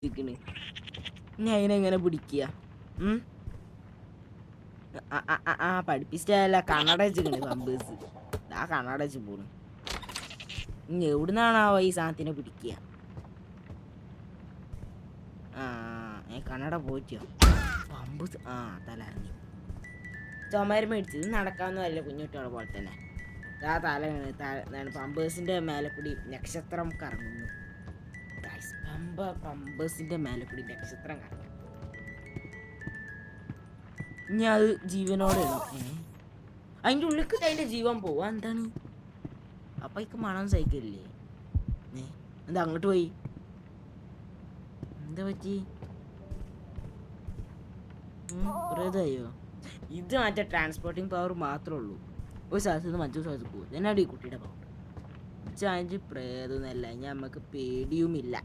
ഇരിക്കണ്. ഇനി അതിനെങ്ങനെ പിടിക്കുക? പഠിപ്പിച്ചിട്ടല്ല, കണ്ണട വെച്ചിക്കണ് പമ്പേഴ്സ്. ആ കണ്ണട വെച്ച് പോണു. ഇനി എവിടുന്നാണാവോ ഈ സാധനത്തിനെ പിടിക്കുക? കണ്ണട പോയിട്ടോ പമ്പേഴ്സ്. തലറിഞ്ഞു. ചുമര് മേടിച്ചത് നടക്കാവുന്ന വല്ല കുഞ്ഞുകുട്ടികളെ പോലെ തന്നെ. ആ തലയാണ് പമ്പേഴ്സിന്റെ മേലെ കൂടി നക്ഷത്രം കറങ്ങുന്നു. പമ്പേഴ്സിന്റെ മേലെ കൂടി നക്ഷത്രം കറങ്ങും. ഇനി അത് ജീവനോടെ അതിന്റെ ഉള്ളിൽ അതിന്റെ ജീവൻ പോവാ. എന്താണ് അപ്പൊ ഇക്ക് മണം സഹിക്കില്ലേ? എന്താ അങ്ങോട്ട് പോയി? എന്താ പറ്റി? ഇതായോ? ഇത് മറ്റേ ട്രാൻസ്പോർട്ടിങ് പവർ മാത്രമേ ഉള്ളൂ. ഒരു സ്ഥലത്ത് നിന്ന് മറ്റൊരു സ്ഥലത്ത് പോകും. എന്നാണ് ഈ കുട്ടിയുടെ പവർ. ചാഞ്ച് പ്രേതൊന്നല്ല. ഇനി നമുക്ക് പേടിയുമില്ല.